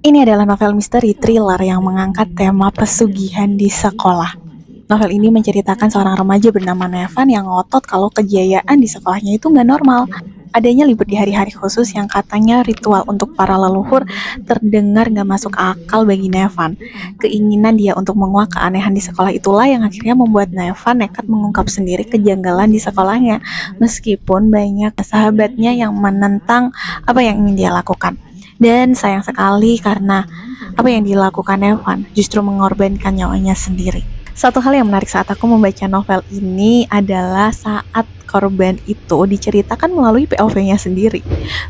Ini adalah novel misteri thriller yang mengangkat tema pesugihan di sekolah. Novel ini menceritakan seorang remaja bernama Nevan yang ngotot kalau kejayaan di sekolahnya itu nggak normal. Adanya libur di hari-hari khusus yang katanya ritual untuk para leluhur terdengar nggak masuk akal bagi Nevan. Keinginan dia untuk menguak keanehan di sekolah itulah yang akhirnya membuat Nevan nekat mengungkap sendiri kejanggalan di sekolahnya. Meskipun banyak sahabatnya yang menentang apa yang ingin dia lakukan. Dan sayang sekali karena apa yang dilakukan Evan justru mengorbankan nyawanya sendiri. Satu hal yang menarik saat aku membaca novel ini adalah saat korban itu diceritakan melalui POV-nya sendiri.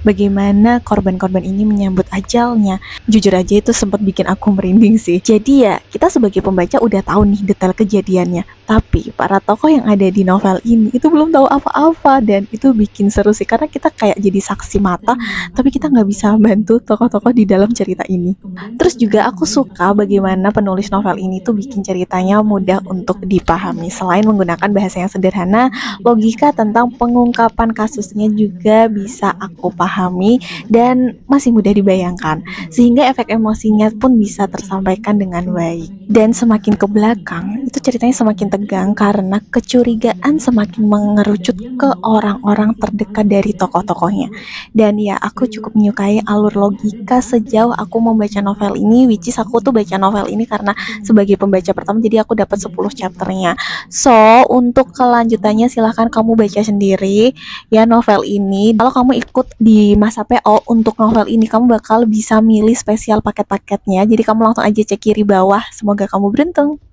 Bagaimana korban-korban ini menyambut ajalnya. Jujur aja itu sempat bikin aku merinding sih. Jadi ya, kita sebagai pembaca udah tahu nih detail kejadiannya. Tapi para tokoh yang ada di novel ini itu belum tahu apa-apa dan itu bikin seru sih karena kita kayak jadi saksi mata tapi kita nggak bisa bantu tokoh-tokoh di dalam cerita ini. Terus juga aku suka bagaimana penulis novel ini tuh bikin ceritanya mudah untuk dipahami. Selain menggunakan bahasa yang sederhana, logika tentang pengungkapan kasusnya juga bisa aku pahami dan masih mudah dibayangkan. Sehingga efek emosinya pun bisa tersampaikan dengan baik. Dan semakin ke belakang, itu ceritanya semakin tegang karena kecurigaan semakin mengerucut ke orang-orang terdekat dari tokoh-tokohnya. Dan ya aku cukup menyukai alur logika sejauh aku membaca novel ini, which is aku tuh baca novel ini karena sebagai pembaca pertama jadi aku dapat 10 chapternya. So untuk kelanjutannya silahkan kamu baca sendiri ya novel ini. Kalau kamu ikut di masa PO untuk novel ini kamu bakal bisa milih spesial paket-paketnya, jadi kamu langsung aja cek kiri bawah. Semoga kamu beruntung.